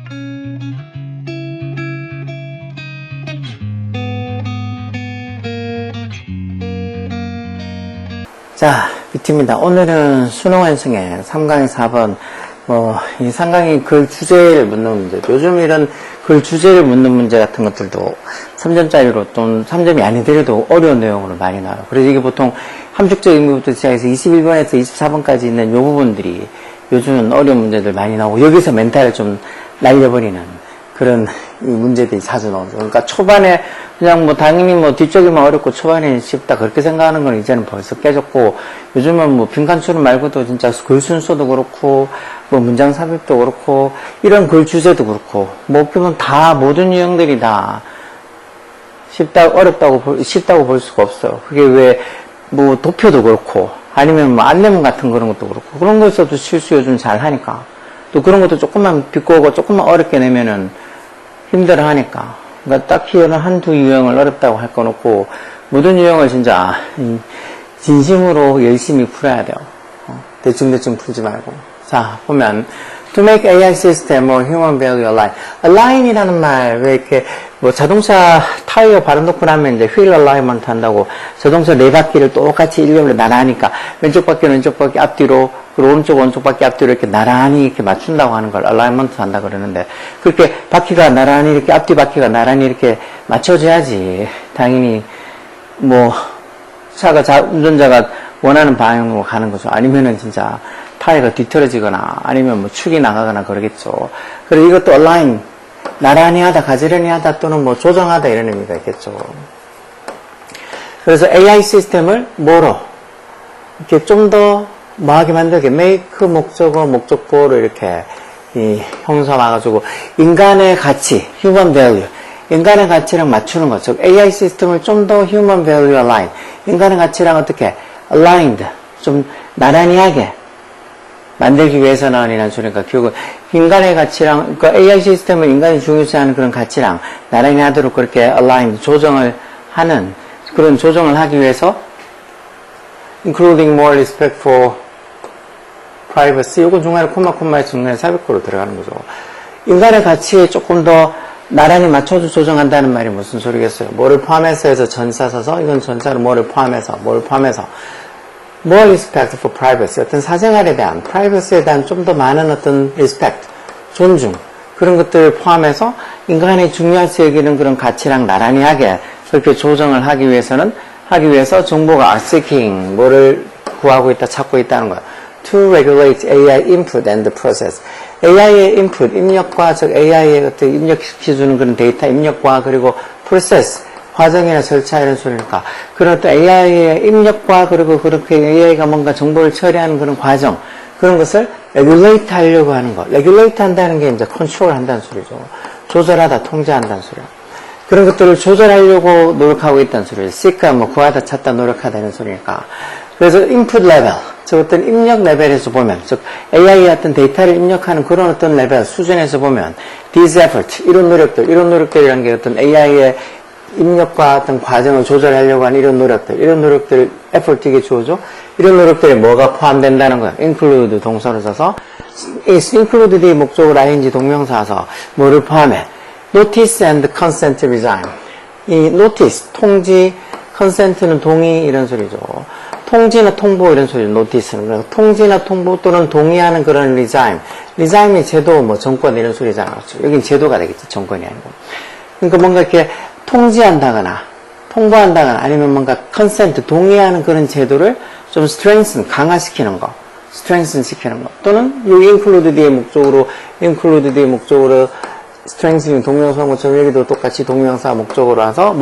자, 뷰티입니다. 오늘은 수능 완성의 3강의 4번, 이 3강의 글 주제를 묻는 문제. 요즘 이런 글 주제를 묻는 문제 같은 것들도 3점짜리로 또는 3점이 아니더라도 어려운 내용으로 많이 나와요. 그래서 이게 보통 함축적 의미부터 시작해서 21번에서 24번까지 있는 요 부분들이 요즘은 어려운 문제들 많이 나오고, 여기서 멘탈을 좀 날려버리는 그런 문제들이 자주 나오죠. 그러니까 초반에 그냥 당연히 뒤쪽이만 어렵고 초반에 쉽다 그렇게 생각하는 건 이제는 벌써 깨졌고, 요즘은 빈칸 추론 말고도 진짜 글 순서도 그렇고 문장 삽입도 그렇고 이런 글 주제도 그렇고 보면 다 모든 유형들이 다 쉽다고 볼 수가 없어요. 그게 왜 도표도 그렇고 아니면 안내문 같은 그런 것도 그렇고 그런 거에서도 실수 요즘 잘 하니까, 또 그런 것도 조금만 비꼬고 조금만 어렵게 내면은 힘들어 하니까. 그러니까 딱히 한두 유형을 어렵다고 할 건 없고, 모든 유형을 진짜 진심으로 열심히 풀어야 돼요. 대충 풀지 말고. 자, 보면 To make AI system or human value align. align이라는 말, 왜 이렇게 자동차 타이어 바로놓고 나면 이제 휠 alignment 한다고, 자동차 네 바퀴를 똑같이 일렬로 나란히니까 왼쪽 바퀴는 왼쪽 바퀴 앞뒤로, 그리고 오른쪽 바퀴 앞뒤로 이렇게 나란히 이렇게 맞춘다고 하는 걸 alignment 한다 그러는데, 그렇게 바퀴가 나란히 이렇게 앞뒤 바퀴가 나란히 이렇게 맞춰져야지 당연히 운전자가 원하는 방향으로 가는 거죠. 아니면은 진짜 타이어가 뒤틀어지거나 아니면 축이 나가거나 그러겠죠. 그리고 이것도 align, 나란히 하다, 가지런히 하다 또는 조정하다 이런 의미가 있겠죠. 그래서 AI 시스템을 이렇게 좀 더 뭐하게 만들게, make 목적어, 목적보로 이렇게 형사 와가지고 인간의 가치, human value, 인간의 가치랑 맞추는 것. 즉 AI 시스템을 좀 더 human value align, 인간의 가치랑 어떻게 aligned, 좀 나란히 하게 만들기 위해서는 이라는 소리니까, 결국 인간의 가치랑, 그러니까 AI 시스템은 인간이 중요시하는 그런 가치랑 나란히 하도록 그렇게 aligned, 조정을 하기 위해서 including more respect for privacy, 요건 중간에 콤마의 중간에 삽입구로 들어가는 거죠. 인간의 가치에 조금 더 나란히 맞춰서 조정한다는 말이 무슨 소리겠어요? 뭐를 포함해서 해서 전사 써서, 이건 전사를 뭐를 포함해서 more respect for privacy, 어떤 사생활에 대한, privacy에 대한 좀 더 많은 어떤 respect, 존중, 그런 것들을 포함해서 인간이 중요시 여기는 그런 가치랑 나란히 하게 그렇게 조정을 하기 위해서 정보가 are seeking, 뭐를 구하고 있다, 찾고 있다는 거야. To regulate AI input and process. AI의 input, 입력과, 즉 AI의 어떤 입력시켜주는 그런 데이터 입력과, 그리고 process, 과정이나 절차 이런 소리니까, 그런 어떤 AI의 입력과, 그리고 그렇게 AI가 뭔가 정보를 처리하는 그런 과정, 그런 것을 regulate 하려고 하는 거. regulate 한다는 게 이제 control 한다는 소리죠. 조절하다, 통제한다는 소리야. 그런 것들을 조절하려고 노력하고 있다는 소리예요. seek가 구하다, 찾다, 노력하다 이런 소리니까. 그래서 input level, 즉 어떤 입력 레벨에서 보면, 즉 AI의 어떤 데이터를 입력하는 그런 어떤 레벨, 수준에서 보면 these efforts, 이런 노력들이라는 게 어떤 AI의 입력과 어떤 과정을 조절하려고 하는 이런 노력들, effort 이게 주어죠. 이런 노력들에 뭐가 포함된다는 거예요. include 동사를 써서, include의 목적으로 ing 동명사서 뭐를 포함해? notice and consent regime. 이 notice, 통지, consent는 동의 이런 소리죠. 통지나 통보 이런 소리죠. notice는. 통지나 통보 또는 동의하는 그런 regime이 제도, 정권 이런 소리잖아요. 여긴 제도가 되겠지. 정권이 아니고. 그러니까 뭔가 이렇게 통지한다거나 통보한다거나 아니면 뭔가 consent, 동의하는 그런 제도를 좀 strengthen, 강화시키는 거. strengthen 또는 이 include의 목적으로 strengthening 동명사인 것처럼 여기도 똑같이 동명사 목적으로 와서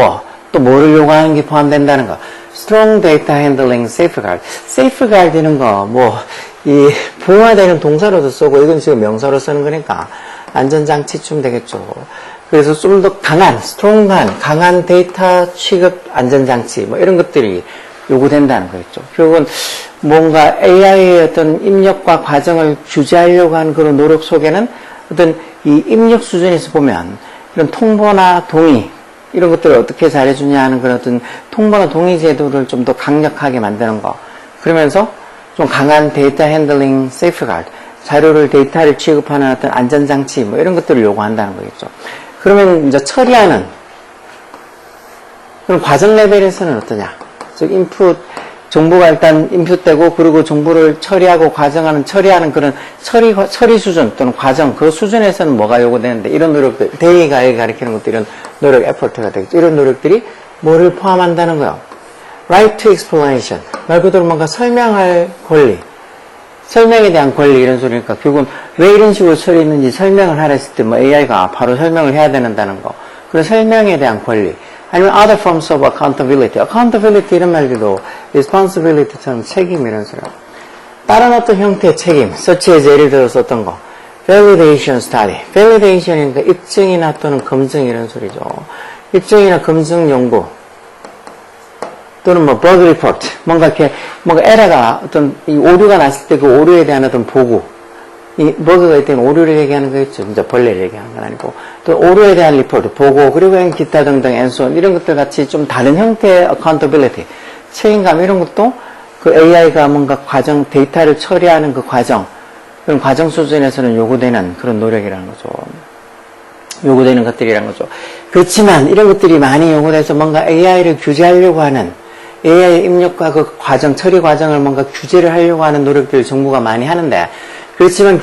또 뭐를 요구하는 게 포함된다는 거. strong data handling safeguard. safeguard는 거, 보호되는 동사로도 쓰고, 이건 지금 명사로 쓰는 거니까, 안전장치쯤 되겠죠. 그래서 좀 더 강한 데이터 취급 안전장치, 이런 것들이 요구된다는 거겠죠. 결국은 뭔가 AI의 어떤 입력과 과정을 규제하려고 하는 그런 노력 속에는 어떤 이 입력 수준에서 보면, 이런 통보나 동의, 이런 것들을 어떻게 잘해주냐 하는 그런 어떤 통보나 동의 제도를 좀 더 강력하게 만드는 거. 그러면서 좀 강한 데이터 핸들링 세이프가드. 자료를, 데이터를 취급하는 어떤 안전장치, 뭐 이런 것들을 요구한다는 거겠죠. 그러면 이제 처리하는, 그럼 과정 레벨에서는 어떠냐? 즉, 정보가 일단 인풋되고, 그리고 정보를 처리하고, 처리하는 그런 처리 수준 또는 과정, 그 수준에서는 뭐가 요구되는데, 이런 노력들, 대의가 가리키는 것도 이런 노력, 에포트가 되겠죠. 이런 노력들이 뭐를 포함한다는 거예요? Right to explanation. 말 그대로 뭔가 설명할 권리. 설명에 대한 권리, 이런 소리니까, 결국은 왜 이런 식으로 처리했는지 설명을 하라 했을 때, 뭐 AI가 바로 설명을 해야 된다는 거. 그런 설명에 대한 권리. 아니면 other forms of accountability. accountability 이런 말들도 responsibility처럼 책임 이런 소리야. 다른 어떤 형태의 책임, such as 예를 들어서 어떤 거. validation study. validation이니까 입증이나 또는 검증 이런 소리죠. 입증이나 검증 연구. 또는 뭐 bug report. 뭔가 에러가 어떤 이 오류가 났을 때 그 오류에 대한 어떤 보고. 이 버그가 있다면 오류를 얘기하는 거겠죠. 진짜 벌레를 얘기하는 건 아니고. 또 오류에 대한 리포트, 보고, 그리고 기타 등등, and so on. 이런 것들 같이 좀 다른 형태의 accountability, 책임감 이런 것도 그 AI가 뭔가 데이터를 처리하는 그 과정, 그런 과정 수준에서는 요구되는 그런 노력이라는 거죠. 요구되는 것들이라는 거죠. 그렇지만 이런 것들이 많이 요구돼서 뭔가 AI를 규제하려고 하는, AI 입력과 그 과정, 처리 과정을 뭔가 규제를 하려고 하는 노력들을 정부가 많이 하는데, 그렇지만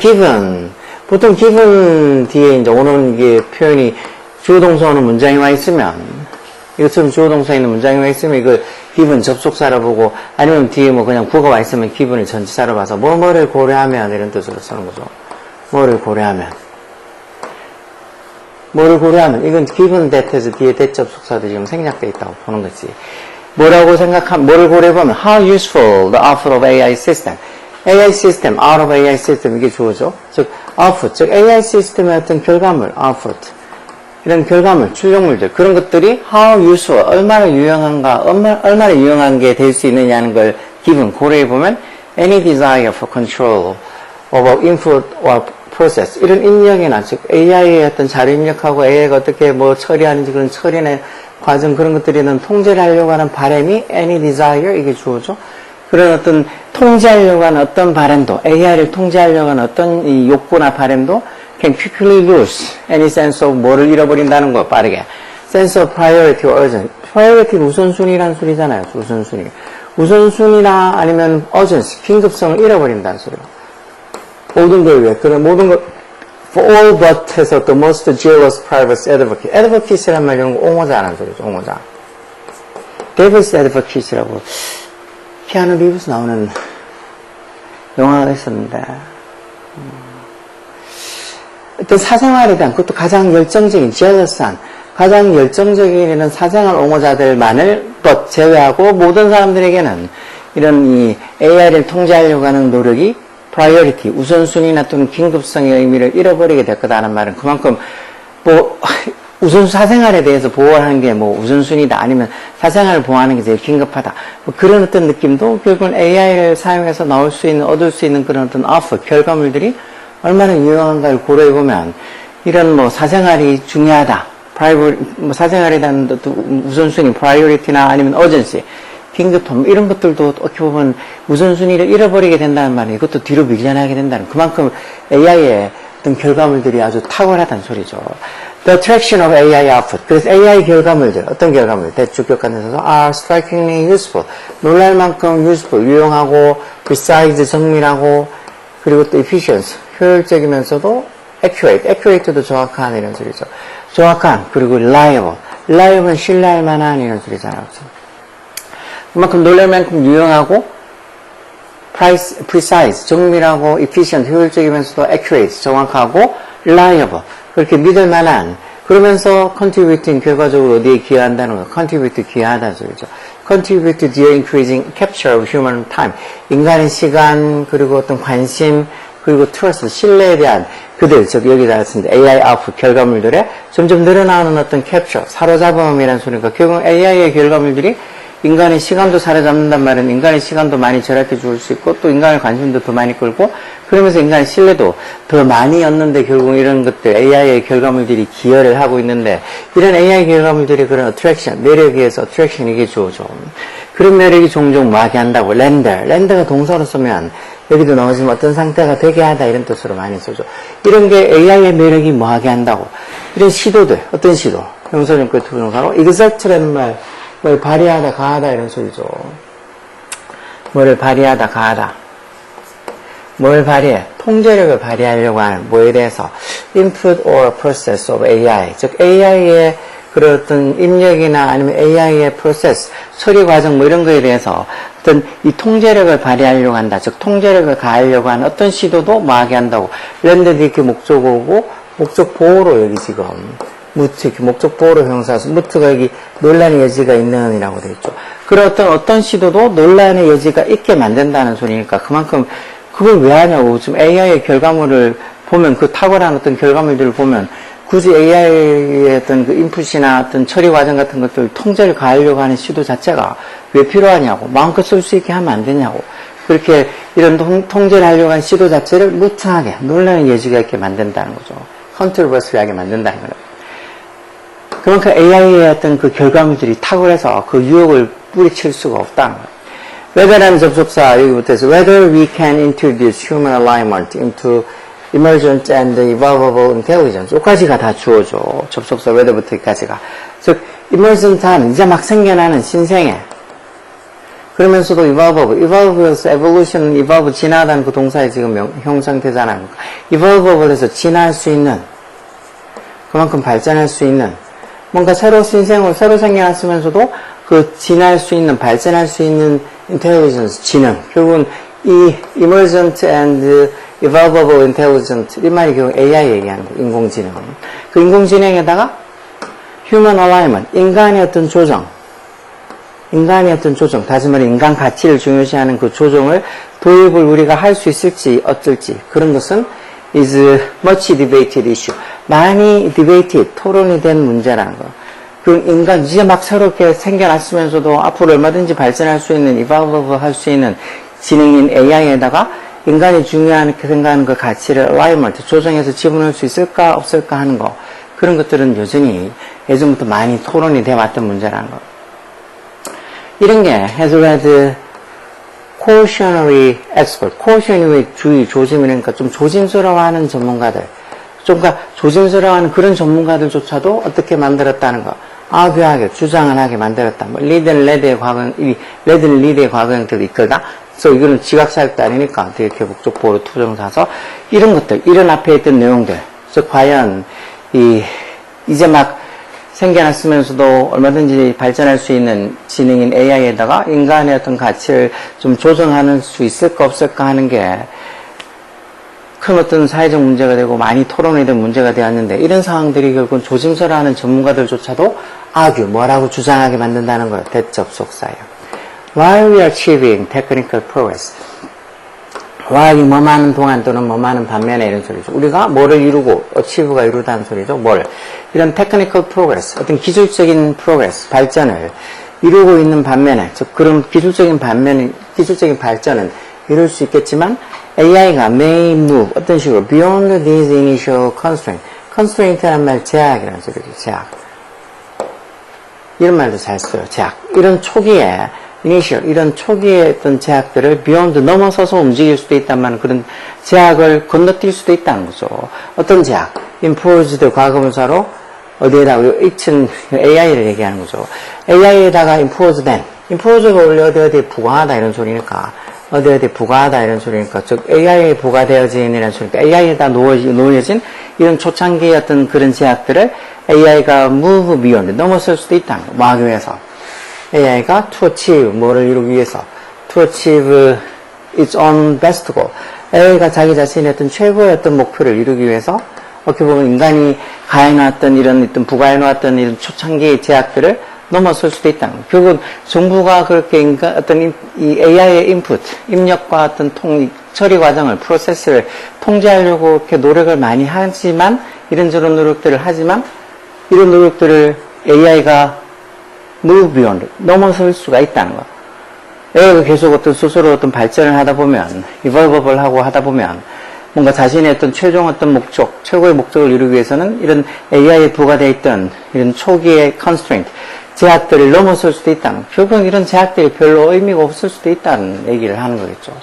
보통 given 뒤에 이제 오는 게 표현이 주어동사 오는 문장이 와 있으면, 이것처럼 주어동사 있는 문장이 와 있으면 이걸 given 접속사로 보고, 아니면 뒤에 뭐 그냥 국어가 있으면 given을 전치사로 봐서 뭐를 고려하면 이런 뜻으로 쓰는 거죠. 뭐를 고려하면. 이건 given that에서 뒤에 that 접속사도 지금 생략되어 있다고 보는 거지. 뭐를 고려해보면 how useful the output of AI system. AI 시스템, out of AI 시스템, 이게 주어죠. 즉, output, 즉 AI 시스템의 어떤 결과물, output. 이런 결과물, 출력물들, 그런 것들이 how useful, 얼마나 유용한가, 얼마나 유용한 게 될 수 있느냐는 걸 given, 고려해보면 any desire for control over input or process. 이런 입력이나, 즉, AI의 어떤 자료 입력하고 AI가 어떻게 뭐 처리하는지 그런 처리나 과정 그런 것들에는 통제를 하려고 하는 바람이 any desire, 이게 주어죠. 그런 어떤 통제하려고 하는 어떤 바람도, AI를 통제하려고 하는 어떤 이 욕구나 바람도 can quickly lose any sense of 뭐를 잃어버린다는 거, 빠르게. sense of priority or urgency. priority는 우선순위라는 소리잖아요. 우선순위. 우선순위나 아니면 urgency, 긴급성을 잃어버린다는 소리예요. 모든 걸 위해. 그런 모든 걸 for all but 해서 the most jealous privacy advocate. advocate란 말 이런 거 옹호자라는 소리죠. 옹호자. devil's advocate라고 피아노 리브스 나오는 영화가 있었는데, 어떤 사생활에 대한, 그것도 가장 열정적인, jealous한, 가장 열정적인 사생활 옹호자들만을 제외하고 모든 사람들에게는 이런 이 AI를 통제하려고 하는 노력이 priority, 우선순위나 또는 긴급성의 의미를 잃어버리게 될 거다라는 말은 그만큼 사생활에 대해서 보호하는 게 우선순위다, 아니면 사생활을 보호하는 게 제일 긴급하다, 그런 어떤 느낌도 결국은 AI를 사용해서 얻을 수 있는 그런 어떤 결과물들이 얼마나 유용한가를 고려해보면, 이런 사생활이 중요하다, 사생활에 대한 우선순위, priority나 아니면 urgency, 긴급함, 이런 것들도 어떻게 보면 우선순위를 잃어버리게 된다는 말이, 이것도 뒤로 밀려나게 된다는, 그만큼 AI의 어떤 결과물들이 아주 탁월하다는 소리죠. The attraction of AI output. 그래서 AI 결과물들, 어떤 결과물? 대주격관에서 are strikingly useful. 놀랄 만큼 useful, 유용하고, precise, 정밀하고, 그리고 또 efficient, 효율적이면서도 accurate, accurate도 정확한 이런 소리죠. 정확한, 그리고 reliable. reliable은 신뢰할 만한 이런 소리잖아요. 그만큼 놀랄 만큼 유용하고, precise, 정밀하고, efficient, 효율적이면서도 accurate, 정확하고, reliable. 그렇게 믿을 만한, 그러면서 contributing, 결과적으로 어디에 기여한다는 거예요. contribute, 기여하다는 소리죠. contribute to the increasing capture of human time. 인간의 시간, 그리고 어떤 관심, 그리고 trust, 신뢰에 대한 즉 여기 나왔습니다. AI output, 결과물들의 점점 늘어나는 어떤 capture, 사로잡음이라는 소리니까 결국 AI의 결과물들이 인간의 시간도 사로잡는단 말은 인간의 시간도 많이 절약해 줄 수 있고, 또 인간의 관심도 더 많이 끌고, 그러면서 인간의 신뢰도 더 많이 얻는데, 결국 이런 것들, AI의 결과물들이 기여를 하고 있는데, 이런 AI 결과물들이 그런 attraction, 매력에 의해서 attraction, 이게 주어져. 그런 매력이 종종 뭐하게 한다고, 렌더가 동사로 쓰면 여기도 넣어주면 어떤 상태가 되게 하다 이런 뜻으로 많이 쓰죠. 이런 게 AI의 매력이 뭐하게 한다고. 이런 시도들, 어떤 시도? 형사정권 투정사로 exact라는 말, 뭘 발휘하다, 가하다 이런 소리죠. 뭐를 발휘하다, 가하다. 뭘 발휘해? 통제력을 발휘하려고 하는 뭐에 대해서 input or process of AI, 즉 AI의 그런 어떤 입력이나 아니면 AI의 프로세스, 처리 과정 뭐 이런 거에 대해서 어떤 이 통제력을 발휘하려고 한다. 즉 통제력을 가하려고 하는 어떤 시도도 뭐하게 한다고. 랜드도 이렇게 목적어고 목적 보호로 여기 지금 무트 이렇게 목적 보호로 형사서 무트가 여기 논란의 여지가 있는 이라고 되어 있죠. 그런 어떤 시도도 논란의 여지가 있게 만든다는 소리니까 그만큼 그걸 왜 하냐고. 지금 AI의 결과물을 보면 그 탁월한 어떤 결과물들을 보면 굳이 AI의 어떤 그 인풋이나 어떤 처리 과정 같은 것들 통제를 가하려고 하는 시도 자체가 왜 필요하냐고. 마음껏 쓸 수 있게 하면 안 되냐고. 그렇게 이런 통제를 하려고 하는 시도 자체를 무창하게 논란의 여지가 있게 만든다는 거죠. 컨트로버스하게 만든다는 거예요. 그만큼 AI의 어떤 그 결과물들이 탁월해서 그 유혹을 뿌리칠 수가 없다는 거예요. whether라는 접속사 여기부터 해서 whether we can introduce human alignment into emergent and evolvable intelligence 여기까지가 다 주어져. 접속사 whether부터 여기까지가. 즉 emergent한 이제 막 생겨나는 신생애 그러면서도 evolve에서 evolution, evolve 진화하다는 그 동사의 지금 형상태잖아요. evolve에서 진화할 수 있는 그만큼 발전할 수 있는 뭔가 새로 신생을 새로 생겨났으면서도 그 진화할 수 있는 발전할 수 있는 intelligence 지능 결국은 이 emergent and evolvable intelligence 이 말이 결국 AI 얘기하는 거예요. 인공지능. 그 인공지능에다가 human alignment 인간의 어떤 조정 다시 말해 인간 가치를 중요시하는 그 조정을 도입을 우리가 할 수 있을지 어쩔지 그런 것은 is much debated issue. 많이 debated, 토론이 된 문제라는 거. 그 인간 이제 막 새롭게 생겨났으면서도 앞으로 얼마든지 발전할 수 있는 evolve 할 수 있는 지능인 AI에다가 인간이 중요하게 생각하는 그 가치를 alignment, 조정해서 지분할 수 있을까 없을까 하는 거. 그런 것들은 여전히 예전부터 많이 토론이 돼왔던 문제라는 거. 이런 게 has led cautionary expert, cautionary 주의, 조심이니까 좀 조심스러워하는 전문가들, 좀 조심스러워하는 그런 전문가들조차도 어떻게 만들었다는 거, 아뷰하게 주장을 하게 만들었다. 뭐 리드는 레드의 과거, 레드는 리드의 과거 형태도 이끌다. 그래서 이거는 지각사역도 아니니까 이렇게 목적보호로 투정사서 이런 것들, 이런 앞에 있던 내용들, 그래서 과연 이제 막 생겨났으면서도 얼마든지 발전할 수 있는 지능인 AI에다가 인간의 어떤 가치를 좀 조정하는 수 있을까 없을까 하는 게 큰 어떤 사회적 문제가 되고 많이 토론이 된 문제가 되었는데 이런 상황들이 결국은 조심스러워하는 전문가들조차도 뭐라고 주장하게 만든다는 거예요. 대접속사예요. While we are achieving technical progress while 뭐하는 동안 또는 뭐하는 반면에 이런 소리죠. 우리가 뭐를 이루고 achieve가 이루다는 소리죠. 뭘 이런 technical progress 어떤 기술적인 progress 발전을 이루고 있는 반면에 즉 그런 기술적인 발전은 이룰 수 있겠지만 AI가 may move 어떤 식으로 beyond these initial constraint라는 말 제약이라는 소리죠. 제약 이런 말도 잘 써요. 제약 이런 초기에 이런 초기의 어떤 제약들을 beyond 넘어서서 움직일 수도 있다만 그런 제약을 건너뛸 수도 있다는 거죠. 어떤 제약? imposed 과거분사로 어디에다가 1층 AI를 얘기하는 거죠. AI에다가 imposed가 원래 어디에 부과하다 이런 소리니까 어디에 부과하다 이런 소리니까 즉 AI에 부과되어진 이런 소리니까 AI에다 놓여진 이런 초창기의 어떤 그런 제약들을 AI가 move beyond 넘어설 수도 있다는 거. 뭐 하기 위해서 AI가 to achieve 뭐를 이루기 위해서 to achieve its own best goal AI가 자기 자신의 어떤 최고의 어떤 목표를 이루기 위해서 어떻게 보면 인간이 가해놨던 이런 부과해놓았던 이런 초창기의 제약들을 넘어설 수도 있다는 거예요. 결국은 정부가 그렇게 어떤 이 AI의 입력과 어떤 처리 과정을, 프로세스를 통제하려고 이렇게 노력을 많이 하지만, 이런저런 노력들을 하지만, 이런 노력들을 AI가 move beyond, 넘어설 수가 있다는 거. AI가 계속 어떤 스스로 어떤 발전을 하다 보면, evolveable 하고 하다 보면, 뭔가 자신의 어떤 최종 어떤 최고의 목적을 이루기 위해서는 이런 AI에 부과되어 있던 이런 초기의 constraint, 제약들을 넘어설 수도 있다는, 결국은 이런 제약들이 별로 의미가 없을 수도 있다는 얘기를 하는 거겠죠.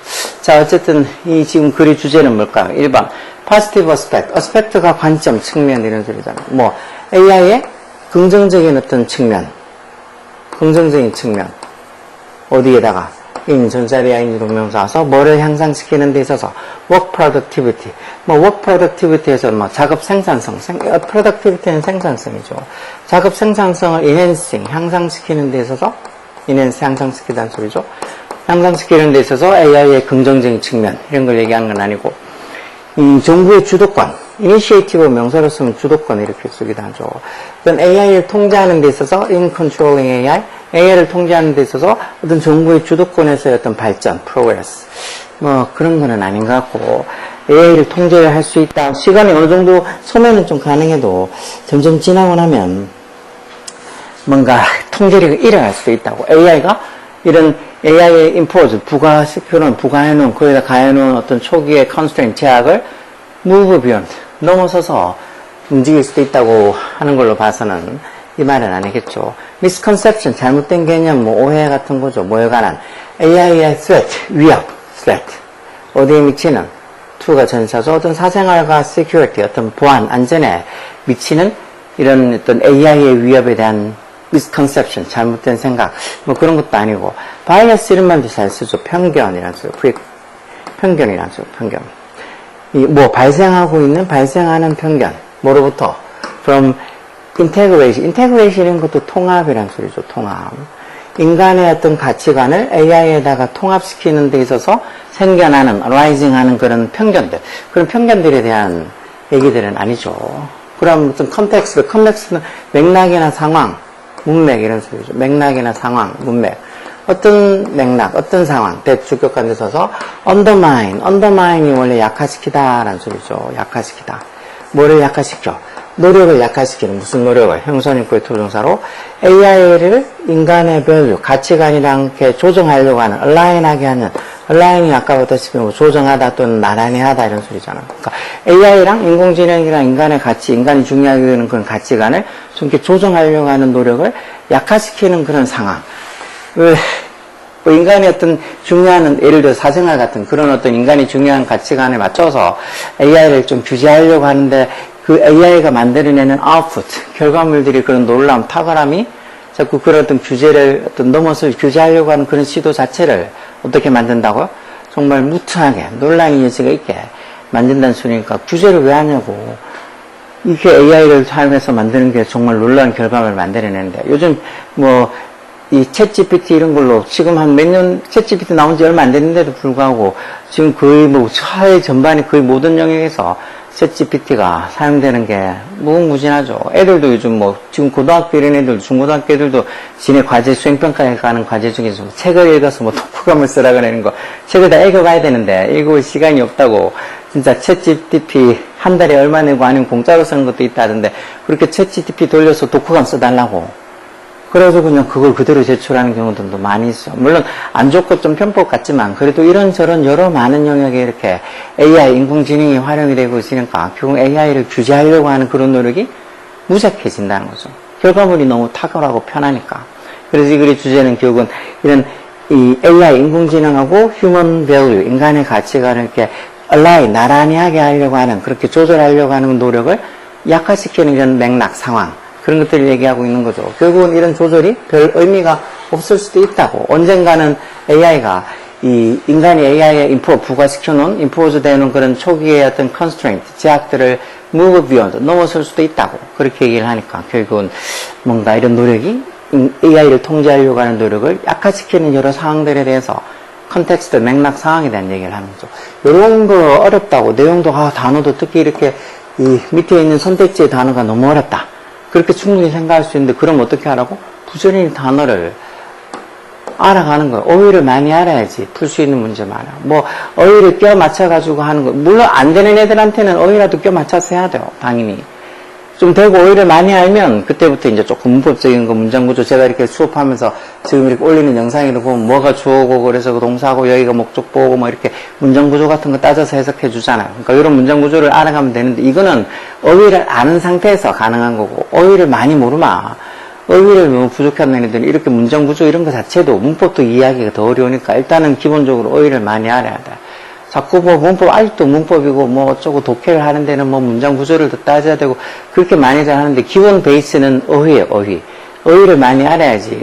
자, 어쨌든 이 지금 글의 주제는 뭘까요? 1번 positive aspect, aspect가 관점, 측면 이런 소리잖아요. 뭐 AI의 긍정적인 어떤 측면, 긍정적인 측면 어디에다가 in 전자비하인드 동명사서 뭐를 향상시키는 데 있어서 work productivity, 뭐 work productivity에서 뭐 작업 생산성, productivity는 생산성이죠. 작업 생산성을 enhancing, 향상시키는 데 있어서 enhance, 향상시키다는 소리죠. 향상시키는 데 있어서 AI의 긍정적인 측면 이런 걸 얘기하는 건 아니고, 이 정부의 주도권, initiative 명사로 쓰면 주도권 이렇게 쓰기도 하죠. 그건 AI를 통제하는 데 있어서 in controlling AI를 통제하는 데 있어서 어떤 정부의 주도권에서의 어떤 발전, progress, 뭐 그런 거는 아닌 것 같고, AI를 통제를 할 수 있다. 시간이 어느 정도 소멸은 좀 가능해도 점점 지나고 나면 뭔가 통제력을 잃어갈 수도 있다고. AI가 이런 AI의 impose, 부과해놓은, 거기다 가해놓은 어떤 초기의 constraint, 제약을 move beyond, 넘어서서 움직일 수도 있다고 하는 걸로 봐서는 이 말은 아니겠죠. misconception, 잘못된 개념, 뭐 오해 같은 거죠. 뭐에 관한 AI의 threat, 위협, threat. 어디에 미치는, to가 전사죠. 어떤 사생활과 security, 어떤 보안, 안전에 미치는 이런 어떤 AI의 위협에 대한 misconception, 잘못된 생각, 뭐 그런 것도 아니고, bias 이런 말도 잘 쓰죠. 편견이라는 소리, 편견이라는 소리, 편견. 뭐 발생하는 편견, 뭐로부터? from integration 이런 것도 통합이라는 소리죠. 통합. 인간의 어떤 가치관을 AI에다가 통합시키는 데 있어서 생겨나는, arising하는 그런 편견들, 그런 편견들에 대한 얘기들은 아니죠. 그럼 어떤 컨텍스트는 맥락이나 상황, 문맥 이런 소리죠. 맥락이나 상황, 문맥. 어떤 맥락, 어떤 상황, 대주격관에 있어서 undermine이 원래 약화시키다라는 소리죠. 약화시키다. 뭐를 약화시켜? 노력을 약화시키는, 무슨 노력을? 형선인구의 투정사로 AI를 인간의 value, 가치관이랑 이렇게 조정하려고 하는, align하게 하는, align이 아까 보다시피 뭐 조정하다 또는 나란히 하다 이런 소리잖아. 그러니까 AI랑 인공지능이랑 인간의 가치, 인간이 중요하게 되는 그런 가치관을 좀 이렇게 조정하려고 하는 노력을 약화시키는 그런 상황. 뭐 인간의 어떤 중요한, 예를 들어 사생활 같은 그런 어떤 인간이 중요한 가치관에 맞춰서 AI를 좀 규제하려고 하는데, 그 AI가 만들어내는 아웃풋, 결과물들이 그런 놀라움, 탁월함이 자꾸 그런 어떤 규제를, 어떤 넘어서 규제하려고 하는 그런 시도 자체를 어떻게 만든다고요? 정말 무트하게, 논란의 여지가 있게 만든다는 소리니까 규제를 왜 하냐고. 이게 AI를 사용해서 만드는 게 정말 놀라운 결과물을 만들어내는데, 요즘 뭐, 이 챗GPT 이런 걸로 지금 한 몇 년, 챗GPT 나온 지 얼마 안 됐는데도 불구하고 지금 거의 뭐 사회 전반의 거의 모든 영역에서 챗GPT가 사용되는 게 무궁무진하죠. 애들도 요즘 뭐 지금 고등학교 이런 애들, 중고등학교 애들도 지네 과제 수행평가에 가는 과제 중에서 책을 읽어서 뭐 독후감을 쓰라 그러는 거, 책을 다 읽어가야 되는데 읽을 시간이 없다고 진짜 챗GPT 한 달에 얼마 내고 아니면 공짜로 쓰는 것도 있다던데, 그렇게 챗GPT 돌려서 독후감 써달라고. 그래서 그냥 그걸 그대로 제출하는 경우들도 많이 있어. 물론 안 좋고 좀 편법 같지만 그래도 이런저런 여러 많은 영역에 이렇게 AI, 인공지능이 활용이 되고 있으니까 결국 AI를 규제하려고 하는 그런 노력이 무색해진다는 거죠. 결과물이 너무 탁월하고 편하니까. 그래서 이 글의 주제는 결국은 이런 이 AI, 인공지능하고 human value, 인간의 가치관을 이렇게 align, 나란히 하게 하려고 하는, 그렇게 조절하려고 하는 노력을 약화시키는 이런 맥락, 상황, 그런 것들을 얘기하고 있는 거죠. 결국은 이런 조절이 별 의미가 없을 수도 있다고. 언젠가는 AI가 이 인간이 AI에 부과시켜놓은, 임포즈 되는 그런 초기의 어떤 constraint, 제약들을 move beyond, 넘어설 수도 있다고. 그렇게 얘기를 하니까 결국은 뭔가 이런 노력이 AI를 통제하려고 하는 노력을 약화시키는 여러 상황들에 대해서 컨텍스트, 맥락 상황에 대한 얘기를 하는 거죠. 이런 거 어렵다고. 내용도, 단어도 특히 이렇게 이 밑에 있는 선택지의 단어가 너무 어렵다. 그렇게 충분히 생각할 수 있는데, 그럼 어떻게 하라고? 부지런히 단어를 알아가는 거예요. 어휘를 많이 알아야지 풀 수 있는 문제 많아. 뭐 어휘를 껴 맞춰가지고 하는 거, 물론 안 되는 애들한테는 어휘라도 껴 맞춰서 해야 돼요. 당연히 좀 되고, 어휘를 많이 알면 그때부터 이제 조금 문법적인 거, 문장구조, 제가 이렇게 수업하면서 지금 이렇게 올리는 영상을 보면 뭐가 주어고, 그래서 그 동사고, 여기가 목적보고, 뭐 이렇게 문장구조 같은 거 따져서 해석해 주잖아요. 그러니까 이런 문장구조를 알아가면 되는데, 이거는 어휘를 아는 상태에서 가능한 거고, 어휘를 많이 모르면 어휘를 너무 부족한 애들은 이렇게 문장 구조 이런 거 자체도 문법도 이해하기가 더 어려우니까 일단은 기본적으로 어휘를 많이 알아야 돼. 자꾸 뭐 문법, 아직도 문법이고 뭐 어쩌고 독해를 하는 데는 뭐 문장 구조를 더 따져야 되고 그렇게 많이들 하는데 기본 베이스는 어휘예요, 어휘. 어휘를 많이 알아야지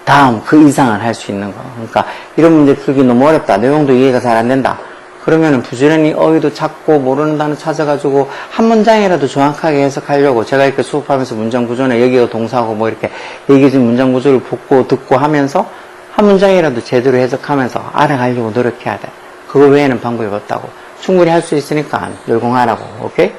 다음 그 이상을 할 수 있는 거. 그러니까 이런 문제 풀기 너무 어렵다. 내용도 이해가 잘 안 된다. 그러면은 부지런히 어휘도 찾고 모르는 단어 찾아가지고 한 문장이라도 정확하게 해석하려고 제가 이렇게 수업하면서 문장 구조나 여기가 동사고 뭐 이렇게 얘기해준 문장 구조를 보고 듣고 하면서 한 문장이라도 제대로 해석하면서 알아가려고 노력해야 돼. 그거 외에는 방법이 없다고. 충분히 할 수 있으니까 열공하라고. 오케이?